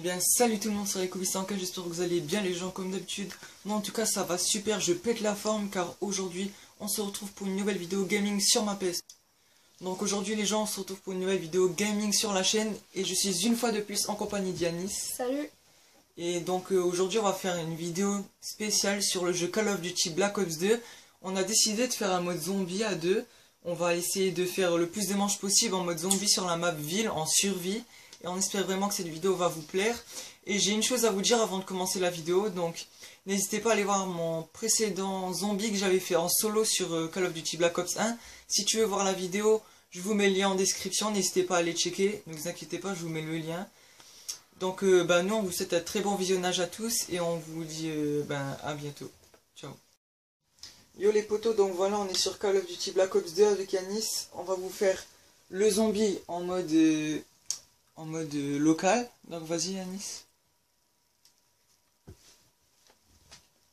bien, salut tout le monde, c'est Rico804, j'espère que vous allez bien les gens comme d'habitude. Moi en tout cas ça va super, je pète la forme car aujourd'hui on se retrouve pour une nouvelle vidéo gaming sur ma PS. Donc aujourd'hui les gens on se retrouve pour une nouvelle vidéo gaming sur la chaîne et je suis une fois de plus en compagnie d'Yanis. Salut. Et donc aujourd'hui on va faire une vidéo spéciale sur le jeu Call of Duty Black Ops 2. On a décidé de faire un mode zombie à deux. On va essayer de faire le plus de manches possible en mode zombie sur la map ville, en survie. Et on espère vraiment que cette vidéo va vous plaire. Et j'ai une chose à vous dire avant de commencer la vidéo. Donc n'hésitez pas à aller voir mon précédent zombie que j'avais fait en solo sur Call of Duty Black Ops 1. Si tu veux voir la vidéo, je vous mets le lien en description. N'hésitez pas à aller checker. Ne vous inquiétez pas, je vous mets le lien. Donc nous on vous souhaite un très bon visionnage à tous. Et on vous dit à bientôt. Ciao. Yo les potos, donc voilà, on est sur Call of Duty Black Ops 2 avec Yanis. On va vous faire le zombie en mode local. Donc vas-y Yanis.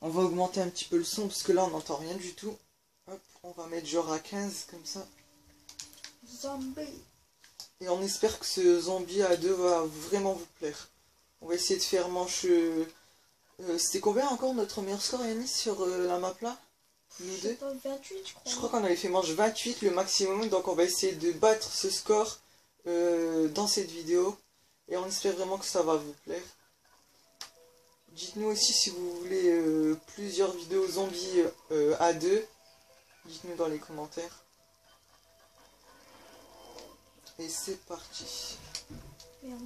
On va augmenter un petit peu le son parce que là on n'entend rien du tout. Hop, on va mettre genre à 15 comme ça. Zombie. Et on espère que ce zombie à deux va vraiment vous plaire. On va essayer de faire manche... C'était combien encore notre meilleur score Yanis sur la map là? Nous deux. 28 je crois. Je crois qu'on avait fait manche 28 le maximum, donc on va essayer de battre ce score dans cette vidéo. Et on espère vraiment que ça va vous plaire. Dites-nous aussi si vous voulez plusieurs vidéos zombies à deux. Dites-nous dans les commentaires. Et c'est parti. Merde.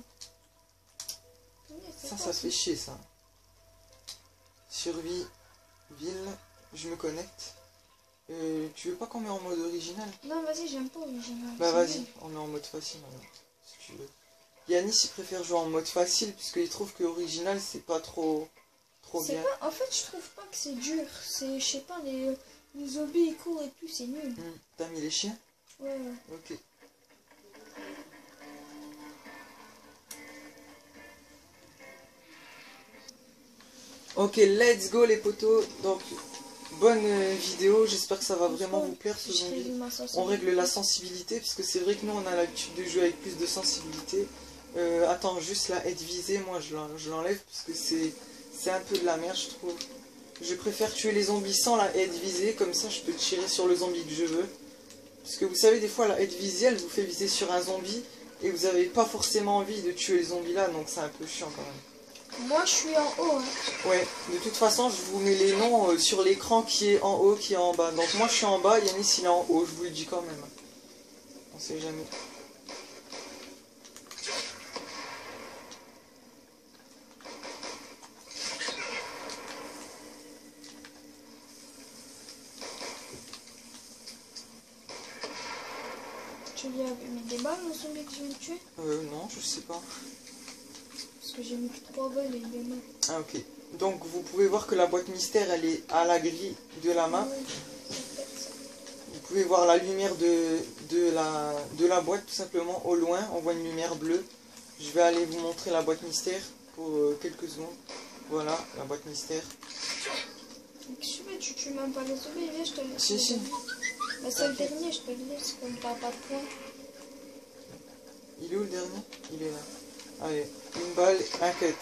Ça se fait chier ça. Survie, ville, je me connecte. Tu veux pas qu'on met en mode original? Non, vas-y, j'aime pas original. Bah vas-y, on met en mode facile alors, si tu veux. Yanis il préfère jouer en mode facile puisqu'il trouve que original c'est pas trop bien. En fait, je trouve pas que c'est dur. C'est, je sais pas, les zombies ils courent et tout, c'est nul. T'as mis les chiens? Ouais. Ok. Ok, let's go les potos. Donc, bonne vidéo, j'espère que ça va vraiment vous plaire ce zombie. On règle la sensibilité, parce que c'est vrai que nous on a l'habitude de jouer avec plus de sensibilité. Attends, juste la aide visée, moi je l'enlève, parce que c'est un peu de la merde je trouve. Je préfère tuer les zombies sans la aide visée, comme ça je peux tirer sur le zombie que je veux. Parce que vous savez, des fois la aide visée, elle vous fait viser sur un zombie, et vous n'avez pas forcément envie de tuer les zombies là, donc c'est un peu chiant quand même. Moi je suis en haut. Hein. Ouais, de toute façon je vous mets les noms sur l'écran qui est en haut, qui est en bas. Donc moi je suis en bas, Yanis il est en haut, je vous le dis quand même. On sait jamais. Tu lui avais mis des balles au zombie que je viens de tuer? Non, je sais pas. Parce que j'ai mis 3 balles et il est mort. Ah ok. Donc vous pouvez voir que la boîte mystère elle est à la grille de la map. Vous pouvez voir la lumière de la boîte tout simplement au loin. On voit une lumière bleue. Je vais aller vous montrer la boîte mystère pour quelques secondes. Voilà la boîte mystère. Tu tues même pas les zombies, viens je te laisse. Si. Mais c'est le dernier, je te le laisse comme t'as pas de points. Il est où le dernier? Il est là. Allez, une balle, un cut.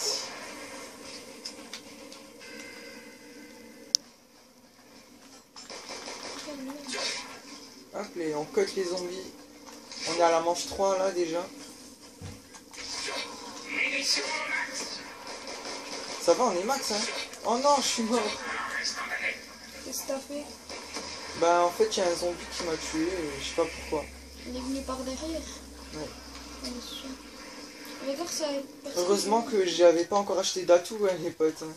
Hop, et on cut les zombies. On est à la manche 3 là déjà. Ça va, on est max hein. Oh non, je suis mort. Qu'est-ce que t'as fait? Bah en fait il y a un zombie qui m'a tué, je sais pas pourquoi. Il est venu par derrière. Ouais. Regarde ça. Heureusement que j'avais pas encore acheté d'atout hein, les potes. Hein.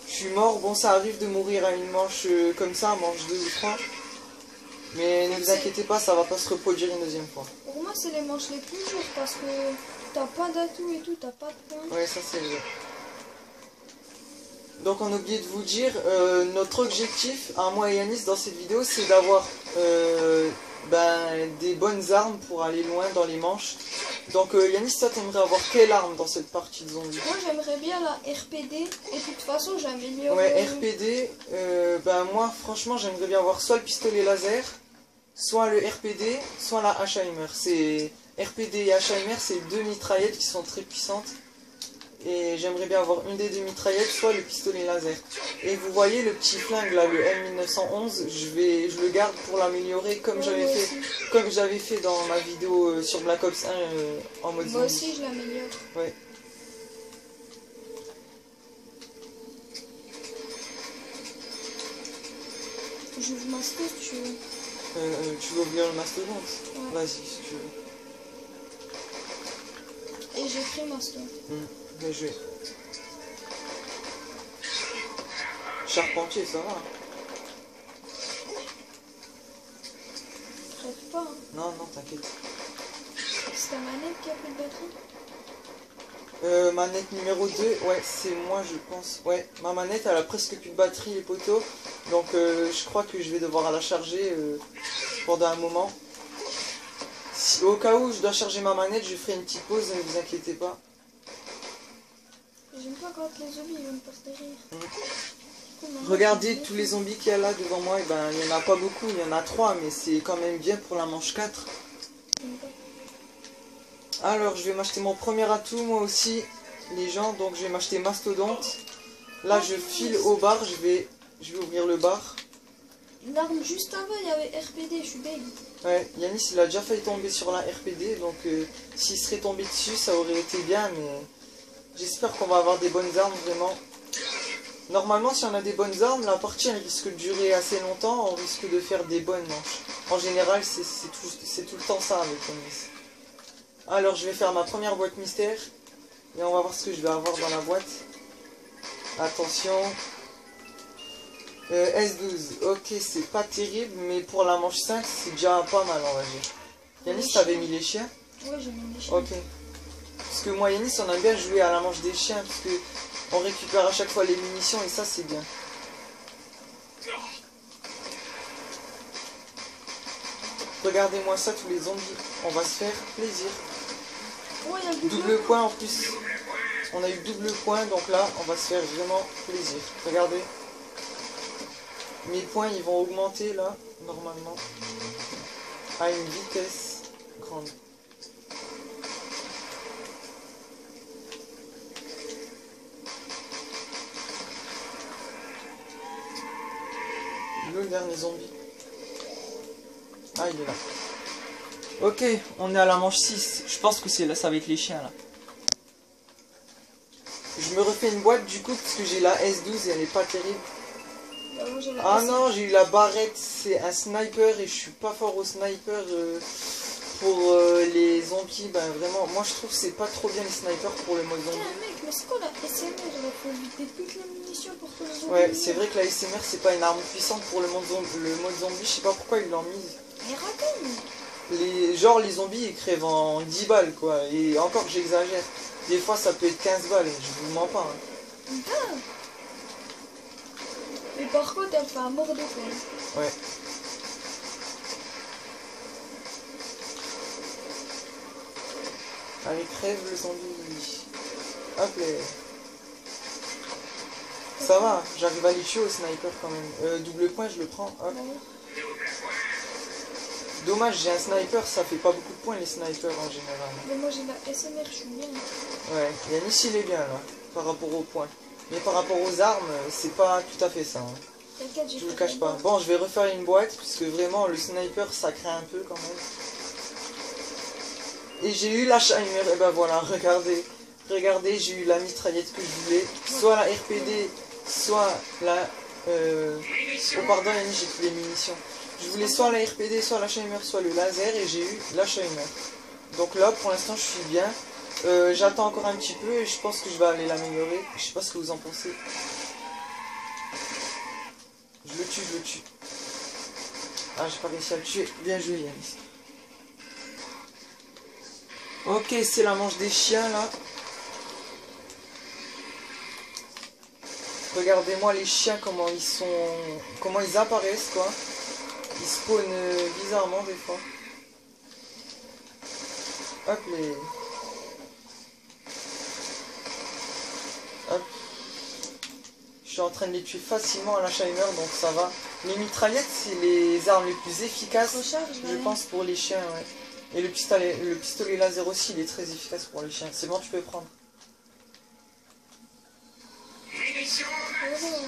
Je suis mort, bon ça arrive de mourir à une manche comme ça, manche 2 ou 3. Mais ne vous inquiétez pas, ça va pas se reproduire une deuxième fois. Pour moi c'est les manches les plus dures parce que t'as pas d'atout et tout, t'as pas de points. Ouais ça c'est vrai. Donc on a oublié de vous dire, notre objectif à moi et Yanis dans cette vidéo c'est d'avoir des bonnes armes pour aller loin dans les manches. Donc Yanis, toi t'aimerais avoir quelle arme dans cette partie de zombie? Moi j'aimerais bien la RPD et de toute façon j'améliore. Ouais RPD, moi franchement j'aimerais bien avoir soit le pistolet laser, soit le RPD, soit la H-Heimer. RPD et H-Heimer c'est deux mitraillettes qui sont très puissantes. Et j'aimerais bien avoir une des deux mitraillettes, soit le pistolet laser. Et vous voyez le petit flingue là, le M1911, je le garde pour l'améliorer comme j'avais fait dans ma vidéo sur Black Ops 1 en mode zombie. Moi aussi je l'améliore. Ouais. J'ouvre ma stove, tu veux. Tu veux ouvrir le mastodonte? Ouais. Vas-y si tu veux. Et j'ai pris ma stove. Bien joué. Charpentier, ça va. Rêve pas, hein. Non, non, t'inquiète. C'est ta manette qui a plus de batterie? Manette numéro 2, ouais, c'est moi je pense. Ouais, ma manette elle a presque plus de batterie les poteaux. Donc je crois que je vais devoir la charger pendant un moment. Si, au cas où je dois charger ma manette, je ferai une petite pause, ne vous inquiétez pas. J'aime pas quand les zombies vont me partager. Regardez tous les zombies qu'il y a là devant moi, et ben il n'y en a pas beaucoup, il y en a 3, mais c'est quand même bien pour la manche 4. Alors je vais m'acheter mon premier atout moi aussi, les gens, donc je vais m'acheter mastodonte. Là je file au bar, je vais ouvrir le bar. L'arme juste avant il y avait RPD, je suis deg. Ouais, Yanis il a déjà failli tomber sur la RPD, donc s'il serait tombé dessus ça aurait été bien, mais j'espère qu'on va avoir des bonnes armes vraiment. Normalement si on a des bonnes armes, la partie elle risque de durer assez longtemps, on risque de faire des bonnes manches. En général c'est tout le temps ça avec Yanis. Alors je vais faire ma première boîte mystère, et on va voir ce que je vais avoir dans la boîte. Attention. S12, ok c'est pas terrible, mais pour la manche 5 c'est déjà pas mal on va dire. Yanis t'avais mis les chiens? Ouais j'ai mis les chiens. Ok. Parce que moi Yanis on aime bien jouer à la manche des chiens, parce que on récupère à chaque fois les munitions et ça c'est bien. Regardez-moi ça tous les zombies, on va se faire plaisir. Ouais, y a le Double point en plus. On a eu double point, donc là on va se faire vraiment plaisir. Regardez. Mes points ils vont augmenter là, normalement. À une vitesse grande. Le dernier zombie. Ah il est là. Ok, on est à la manche 6. Je pense que c'est là, ça va être les chiens là. Je me refais une boîte du coup parce que j'ai la S12 et elle est pas terrible. Ah non, j'ai eu la barrette, c'est un sniper et je suis pas fort au sniper pour les zombies. Ben vraiment, moi je trouve que c'est pas trop bien les snipers pour le mode zombie. Putain mec, mais c'est quoi la SMR? Il faut éviter toutes les munitions pour que les zombies. Ouais, c'est vrai que la SMR c'est pas une arme puissante pour le mode zombie, je sais pas pourquoi ils l'ont mise. Mais raconte. Genre les zombies ils crèvent en 10 balles quoi, et encore que j'exagère. Des fois ça peut être 15 balles, je vous mens pas. Hein. Putain. Mais par contre elle fait un mort de quoi. Ouais. Allez crève le zombie. Hop là. Ça va, j'arrive à les tuer au sniper quand même. Double point je le prends, hop. Dommage, j'ai un sniper, ça fait pas beaucoup de points les snipers en général. Mais moi j'ai la SMR, je suis bien. Ouais, Yanis il est bien là, par rapport aux points. Mais par rapport aux armes, c'est pas tout à fait ça. Hein. T'inquiète, j'ai Je vous le cache pas. Bon, je vais refaire une boîte, parce que vraiment le sniper ça craint un peu quand même. Et j'ai eu la Scheimer, et ben voilà, regardez. Regardez, j'ai eu la mitraillette que je voulais. Soit la RPD, soit la... Oh pardon Yanis, j'ai plus les munitions. Je voulais soit la RPD, soit la Scheimer, soit le laser, et j'ai eu la Scheimer. Donc là, pour l'instant, je suis bien. J'attends encore un petit peu, et je pense que je vais aller l'améliorer. Je sais pas ce que vous en pensez. Je le tue. Ah, j'ai pas réussi à le tuer. Bien joué, Yanis. Ok, c'est la manche des chiens, là. Regardez-moi les chiens, comment ils sont... Comment ils apparaissent, quoi. Ils spawnent bizarrement, des fois. Hop, les... Hop. Je suis en train de les tuer facilement à la Scheimer, donc ça va. Les mitraillettes, c'est les armes les plus efficaces, je pense, pour les chiens, ouais. Et le pistolet laser aussi, il est très efficace pour les chiens. C'est bon, tu peux prendre.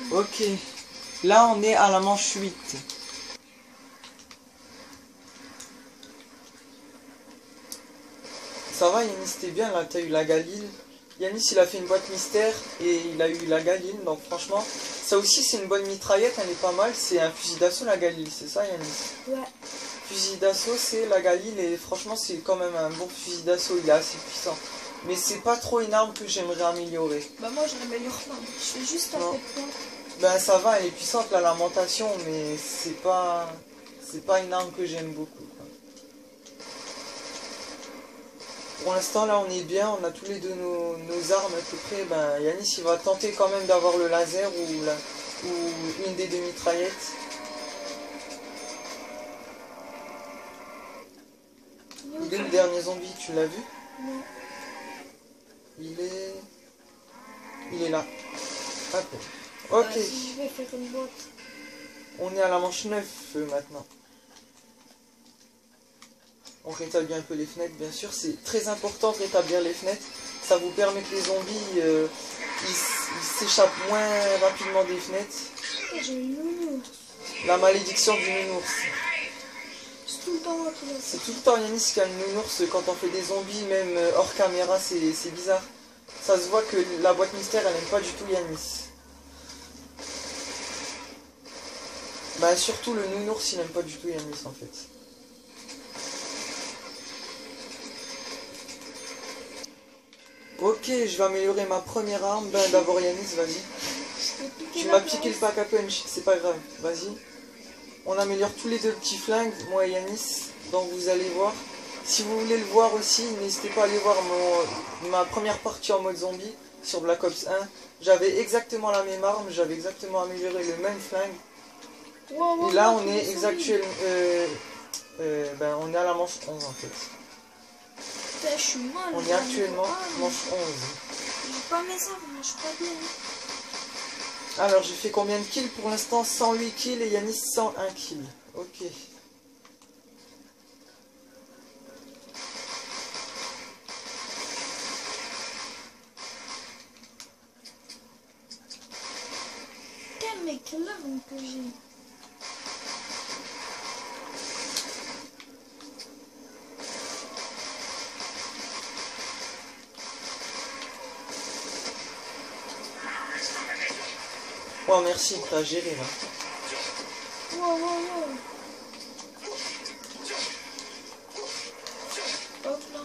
quoi. Ok. Là, on est à la manche 8. Ça va, Yanis, t'es bien là, t'as eu la Galil. Yanis, il a fait une boîte mystère et il a eu la Galil, donc franchement, ça aussi c'est une bonne mitraillette, elle est pas mal. C'est un fusil d'assaut la Galil, c'est ça, Yanis? Ouais. Fusil d'assaut, c'est la Galil et franchement, c'est quand même un bon fusil d'assaut, il est assez puissant. Mais c'est pas trop une arme que j'aimerais améliorer. Bah moi je l'améliore pas, je fais juste un Non. peu de points. Ben ça va, elle est puissante la lamentation, mais c'est pas une arme que j'aime beaucoup, quoi. Pour l'instant là on est bien, on a tous les deux nos armes à peu près. Ben Yanis il va tenter quand même d'avoir le laser ou une des deux mitraillettes. Il est le dernier zombie, tu l'as vu? Non. Il est là. Hop. Ok. Si je vais faire une boîte. On est à la manche 9 maintenant. On rétablit un peu les fenêtres, bien sûr. C'est très important de rétablir les fenêtres. Ça vous permet que les zombies ils s'échappent moins rapidement des fenêtres. J'ai une nounours. La malédiction du nounours. C'est tout le temps moi qui l'a fait. C'est tout le temps Yanis qui a le nounours quand on fait des zombies, même hors caméra, c'est bizarre. Ça se voit que la boîte mystère, elle n'aime pas du tout Yanis. Bah surtout le nounours, il n'aime pas du tout Yanis en fait. Ok, je vais améliorer ma première arme. Ben d'abord Yanis, vas-y. Tu m'as piqué le pack à punch, c'est pas grave, vas-y. On améliore tous les deux petits flingues, moi et Yanis. Donc vous allez voir. Si vous voulez le voir aussi, n'hésitez pas à aller voir ma première partie en mode zombie sur Black Ops 1. J'avais exactement la même arme, j'avais exactement amélioré le même flingue. Et là on est exactement... ben on est à la manche 11 en fait. Putain, je suis mal. On est actuellement manche 11. J'ai pas mes armes, je suis pas bien. Alors j'ai fait combien de kills pour l'instant? 108 kills et Yanis 101 kills. Ok. Putain mais quelle arme que j'ai. Oh merci, t'as géré là. Wow, wow, wow. Hop là.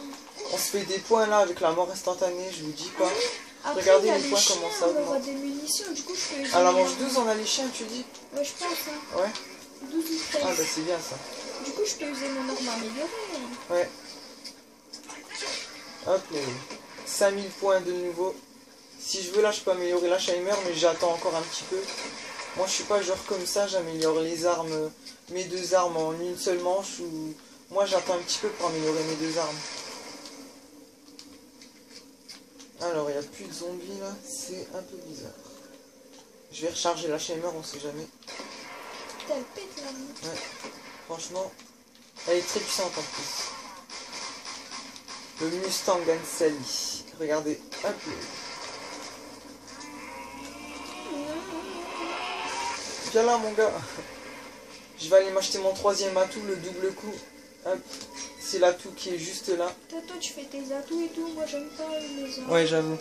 On se fait des points là avec la mort instantanée, je vous dis quoi. Après, Regardez il y a les points chiens, comment ça on aura augmente. des munitions, du coup je peux les À la améliorer. manche 12 on a les chiens tu dis? Ouais, je pense, hein. Ouais. 12 ou 13. Ah bah c'est bien ça. Du coup, je peux user mon arme améliorée. Ouais. Hop là. 5000 points de nouveau. Si je veux là je peux améliorer la Scheimer mais j'attends encore un petit peu. Moi je suis pas genre comme ça, j'améliore les armes, mes deux armes en une seule manche ou... Moi j'attends un petit peu pour améliorer mes deux armes. Alors il n'y a plus de zombies là, c'est un peu bizarre. Je vais recharger la Scheimer, on sait jamais. Putain, elle pète l'arme. Ouais, franchement, elle est très puissante en plus. Le Mustang Anseli. Regardez, hop là. Viens là mon gars. Je vais aller m'acheter mon troisième atout, le double coup. Hop, c'est l'atout qui est juste là. Toi, tu fais tes atouts et tout. Moi, j'aime pas les armes. Ouais, j'avoue.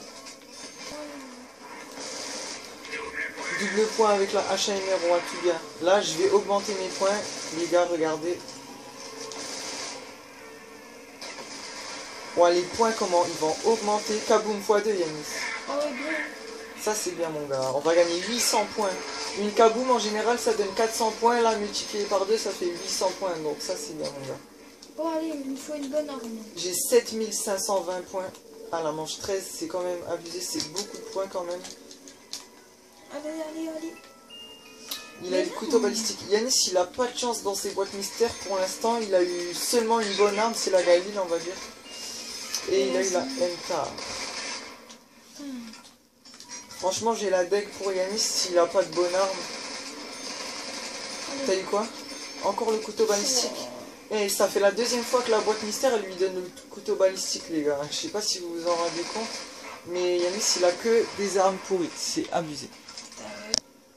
Double point avec la HMR ou atout bien. Là, je vais augmenter mes points. Les gars, regardez. Ouais, les points, comment ils vont augmenter. Kaboom x2, Yanis. Oh, ouais, bien. Ça, c'est bien, mon gars. On va gagner 800 points. Une kaboom, en général, ça donne 400 points. Là, multiplié par 2, ça fait 800 points. Donc, ça, c'est bien, mon gars. Bon, allez, il me faut une bonne arme. J'ai 7520 points à la manche 13. C'est quand même abusé. C'est beaucoup de points, quand même. Allez. Il a eu le couteau balistique. Yanis, il a pas de chance dans ses boîtes mystères. Pour l'instant, il a eu seulement une bonne arme. C'est la Galil, on va dire. Et il a eu la MK. Franchement, j'ai la deck pour Yanis s'il a pas de bonne arme. T'as eu quoi? Encore le couteau balistique. Et ça fait la deuxième fois que la boîte mystère elle lui donne le couteau balistique, les gars. Je sais pas si vous vous en rendez compte, mais Yanis il a que des armes pourries. C'est abusé.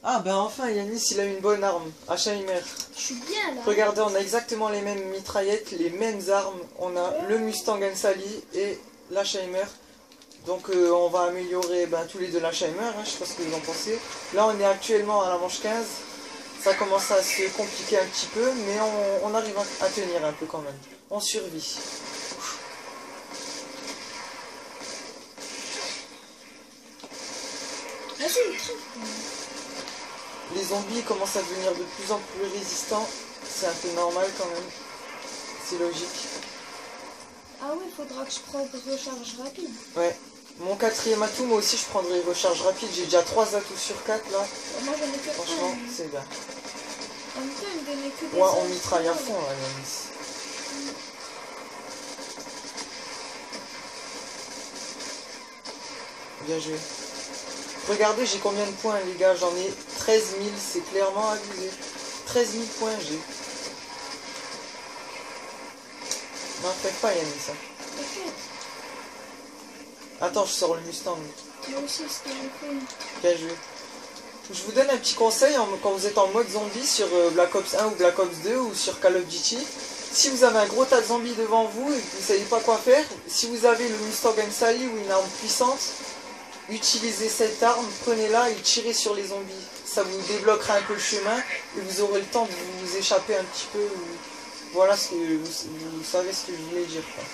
Ah ben enfin Yanis il a une bonne arme, Alzheimer. Je suis bien là. Regardez, on a exactement les mêmes mitraillettes, les mêmes armes. On a le Mustang Ansali et l'Alzheimer. Donc on va améliorer tous les deux l'Alzheimer, hein, je sais pas ce que vous en pensez. Là on est actuellement à la manche 15. Ça commence à se compliquer un petit peu, mais on arrive à tenir un peu quand même. On survit. Vas-y, crève. Les zombies commencent à devenir de plus en plus résistants. C'est un peu normal quand même. C'est logique. Ah oui, faudra que je prenne recharge rapide. Ouais. Mon quatrième atout, moi aussi je prendrai recharge rapide. J'ai déjà 3 atouts sur 4 là. Moi j'en ai que Franchement, un. c'est bien. En même temps, il me donnait que des Ouais, on armes. mitraille à fond là, Yanis. Bien joué. Regardez, j'ai combien de points, les gars? J'en ai 13 000, c'est clairement abusé. 13 000 points, j'ai. Non, faites pas, Yanis. Hein. T'inquiète. Attends, je sors le Mustang. Moi aussi, c'est ce que j'ai fait. Bien joué. Je vous donne un petit conseil quand vous êtes en mode zombie sur Black Ops 1 ou Black Ops 2 ou sur Call of Duty. Si vous avez un gros tas de zombies devant vous et que vous ne savez pas quoi faire, si vous avez le Mustang Ansali ou une arme puissante, utilisez cette arme, prenez-la et tirez sur les zombies. Ça vous débloquera un peu le chemin et vous aurez le temps de vous échapper un petit peu. Voilà ce que vous savez ce que je voulais dire. Quoi.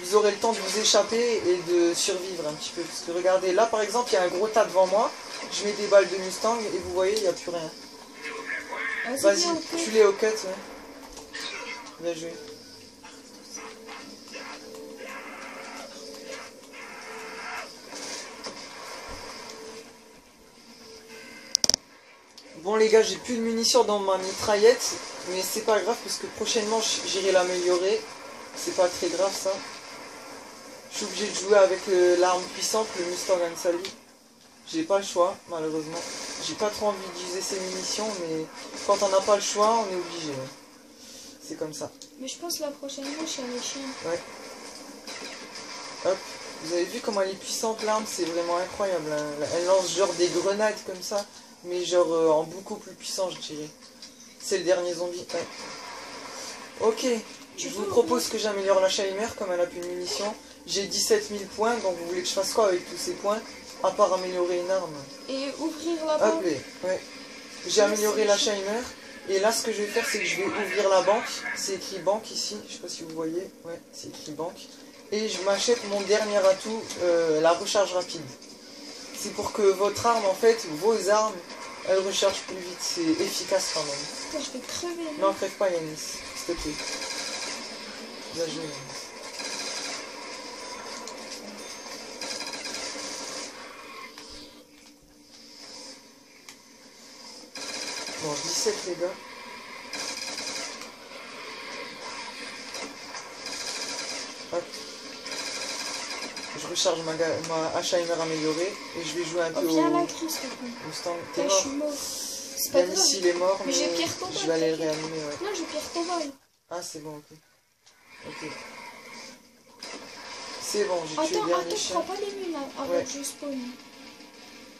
Vous aurez le temps de vous échapper et de survivre un petit peu. Parce que regardez, là par exemple, il y a un gros tas devant moi. Je mets des balles de Mustang et vous voyez, il n'y a plus rien. Vas-y, tue-les au cut. Ouais. Bien joué. Bon les gars, j'ai plus de munitions dans ma mitraillette, mais c'est pas grave parce que prochainement j'irai l'améliorer. C'est pas très grave ça. Je suis obligé de jouer avec l'arme puissante, le Mustang Ansali. J'ai pas le choix, malheureusement. J'ai pas trop envie d'utiliser ces munitions, mais quand on n'a pas le choix, on est obligé. C'est comme ça. Mais je pense que la prochaine fois, je suis les chiens. Ouais. Hop. Vous avez vu comment elle est puissante l'arme, c'est vraiment incroyable. Hein. Elle lance genre des grenades comme ça, mais genre en beaucoup plus puissant, je dirais. C'est le dernier zombie. Ouais. Ok. Je vous propose que j'améliore la Alzheimer comme elle a plus de munitions. J'ai 17 000 points, donc vous voulez que je fasse quoi avec tous ces points? À part améliorer une arme. Et ouvrir la banque. Ouais. J'ai amélioré la Alzheimer. Et là, ce que je vais faire, c'est que je vais ouvrir la banque. C'est écrit banque ici. Je sais pas si vous voyez. Ouais, c'est écrit banque. Et je m'achète mon dernier atout, la recharge rapide. C'est pour que votre arme, en fait, vos armes, elles rechargent plus vite. C'est efficace quand même. Putain, je vais crever. Non, crève pas, Yanis. S'il te plaît. Bien joué, Yanis. Bon, 17 les gars. Hop. Je recharge ma Alzheimer améliorée et je vais jouer un peu au Mustang. T'es mort. Je suis mort. C'est pas grave. Ici il est mort, mais j'ai Pierre Tombal. je vais aller le réanimer. Ouais. Non, j'ai Pierre Tombal. Ah c'est bon, ok. Ok. C'est bon, j'ai tué le dernier chien. Prends pas les mines avant que je spawn.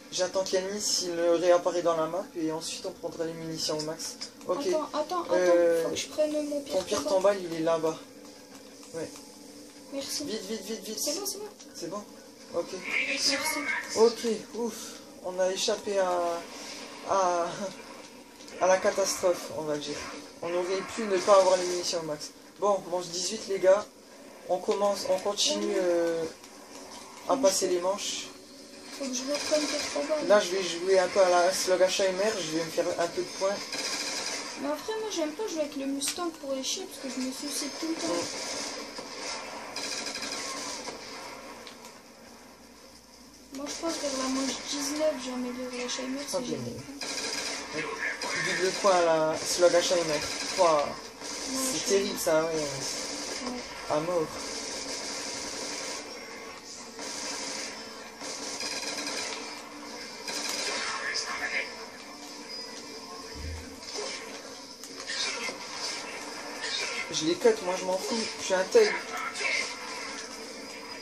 J'attends qu'Yanis il réapparaît dans la map et ensuite on prendra les munitions au max. Ok. Attends, faut que je prenne mon Pierre Tombal. Ton Pierre Tombal il est là-bas. Ouais. Merci. Vite. C'est bon, c'est bon. C'est bon. Ok. Merci. Ok, ouf. On a échappé à la catastrophe, on va dire. On aurait pu ne pas avoir les munitions au max. Bon, manche 18 les gars. On continue à passer les manches. Faut que je reprenne Pierre Tombal. Là je vais jouer un peu à la slug Alzheimer, je vais me faire un peu de points. Mais après moi j'aime pas jouer avec le Mustang pour les chiens parce que je me suicide tout le temps. Moi je pense vers la manche 19 j'ai amélioré l'Alzheimer si j'ai des points. Double point à la slug Alzheimer. Wow. C'est terrible ça, ouais. À mort. Je les cut, moi je m'en fous. Je suis un thug.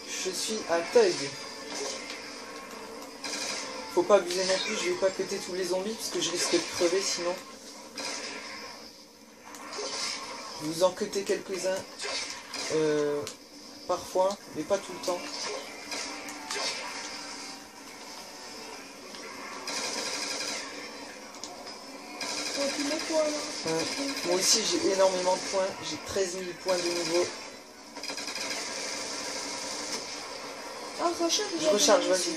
Je suis un thug. Faut pas abuser non plus, je vais pas cutter tous les zombies parce que je risque de crever sinon. Vous en cuttez quelques-uns parfois, mais pas tout le temps. Moi aussi j'ai énormément de points, j'ai 13 000 points de nouveau. Ah, recharge. Je recharge, vas-y.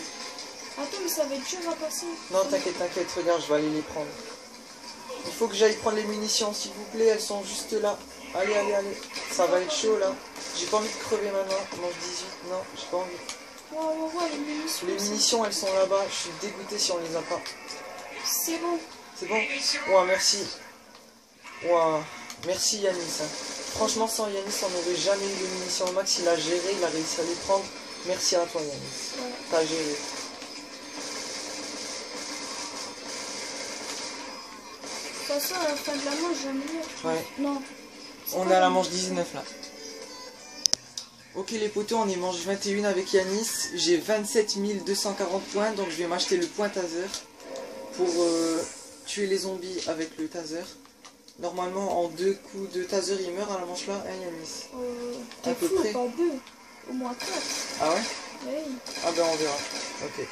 Attends, mais ça va être dur à passer. Non, t'inquiète, t'inquiète, regarde, je vais aller les prendre. Il faut que j'aille prendre les munitions, s'il vous plaît, elles sont juste là. Allez, allez, allez. Ça va être chaud là. J'ai pas envie de crever maintenant. Manche 18, non, j'ai pas envie. Ouais, les munitions. Les munitions, elles sont là-bas. Je suis dégoûté si on les a pas. C'est bon. C'est bon? Ouais, merci. Ouais, merci Yanis. Franchement, sans Yanis, on n'aurait jamais eu les munitions au max. Il a géré, il a réussi à les prendre. Merci à toi Yanis. Ouais. T'as géré. De toute façon, à la fin de la manche, j'en ai. Ouais. Non. On est à la manche 19 là. Ok les potos, on est manche 21 avec Yanis. J'ai 27 240 points, donc je vais m'acheter le point taser pour tuer les zombies avec le taser. Normalement en 2 coups de taser il meurt à la manche là, hein Yanis? À peu près. Pas 2, au moins 4. Ah ouais? Oui. Ah ben on verra. Ok.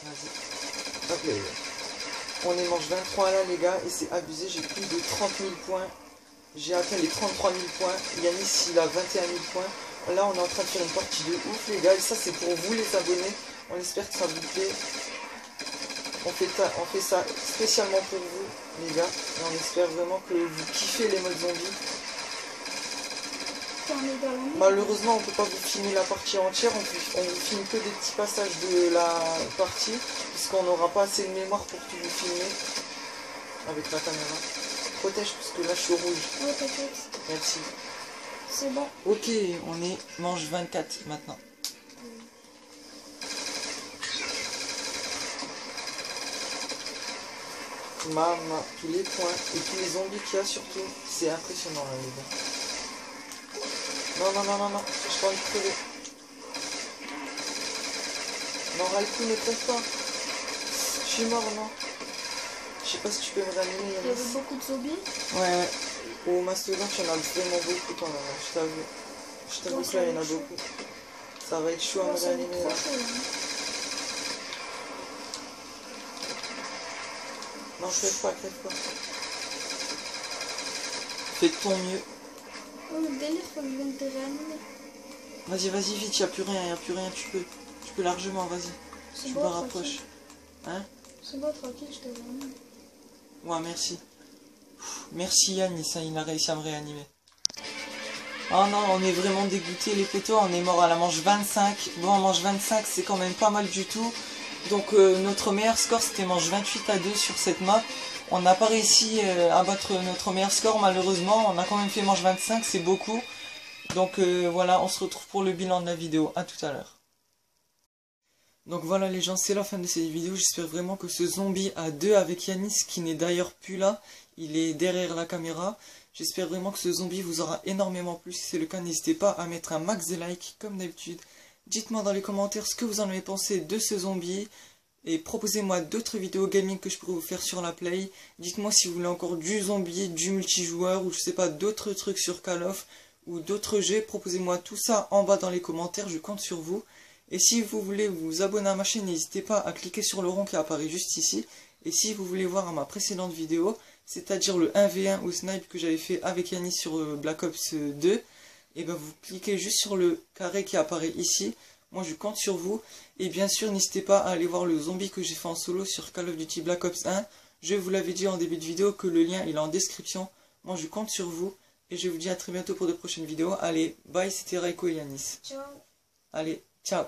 Vas-y. Hop là. On est manche 23 là les gars et c'est abusé, j'ai plus de 30 000 points. J'ai atteint les 33 000 points. Yanis il a 21 000 points. Là on est en train de faire une partie de ouf les gars. Et ça c'est pour vous les abonnés. On espère que ça vous plaît. On fait ça spécialement pour vous les gars. Et on espère vraiment que vous kiffez les modes zombies. Malheureusement on peut pas vous filmer la partie entière. On vous filme que des petits passages de la partie. Puisqu'on n'aura pas assez de mémoire pour tout vous filmer. Avec la caméra. Protège parce que là je suis au rouge. Ouais, t'inquiète. Merci. C'est bon. Ok, on est manche 24 maintenant. Maman, tous les points et tous les zombies qu'il y a surtout, c'est impressionnant là les gars. Non, non, non, non, non, j'ai pas envie de crever. Non, Raikou, ne crève pas. Je suis mort, non. Je sais pas si tu peux me réanimer, Yanis. Il y avait beaucoup de zombies. Ouais, au mastodonte, il y en a vraiment beaucoup quand même, je t'avoue. Je t'avoue que là, il y en a beaucoup. Ça va être chaud à me réanimer là. Non, crève pas, crève pas. Fais de ton mieux. Oh, le délire, faut que je vienne te réanimer. Vas-y, vas-y, vite, y a plus rien, tu peux largement, vas-y. Tu me rapproches. Hein? C'est bon, tranquille, je te réanime. Ouais, merci. Merci Yanis, il a réussi à me réanimer. Oh non, on est vraiment dégoûtés les pétos, on est mort à la manche 25. Bon, en manche 25, c'est quand même pas mal du tout. Donc notre meilleur score c'était manche 28-2 sur cette map. On n'a pas réussi à battre notre meilleur score malheureusement. On a quand même fait manche 25, c'est beaucoup. Donc voilà, on se retrouve pour le bilan de la vidéo. À tout à l'heure. Donc voilà les gens, c'est la fin de cette vidéo. J'espère vraiment que ce zombie à 2 avec Yanis, qui n'est d'ailleurs plus là, il est derrière la caméra. J'espère vraiment que ce zombie vous aura énormément plu. Si c'est le cas, n'hésitez pas à mettre un max de likes comme d'habitude. Dites-moi dans les commentaires ce que vous en avez pensé de ce zombie. Et proposez-moi d'autres vidéos gaming que je pourrais vous faire sur la Play. Dites-moi si vous voulez encore du zombie, du multijoueur ou je sais pas, d'autres trucs sur Call of ou d'autres jeux. Proposez-moi tout ça en bas dans les commentaires, je compte sur vous. Et si vous voulez vous abonner à ma chaîne, n'hésitez pas à cliquer sur le rond qui apparaît juste ici. Et si vous voulez voir ma précédente vidéo, c'est-à-dire le 1v1 au snipe que j'avais fait avec Yanis sur Black Ops 2, et ben vous cliquez juste sur le carré qui apparaît ici. Moi je compte sur vous. Et bien sûr n'hésitez pas à aller voir le zombie que j'ai fait en solo sur Call of Duty Black Ops 1. Je vous l'avais dit en début de vidéo que le lien il est en description. Moi je compte sur vous. Et je vous dis à très bientôt pour de prochaines vidéos. Allez, bye, c'était Raikou et Yanis. Ciao. Allez, ciao.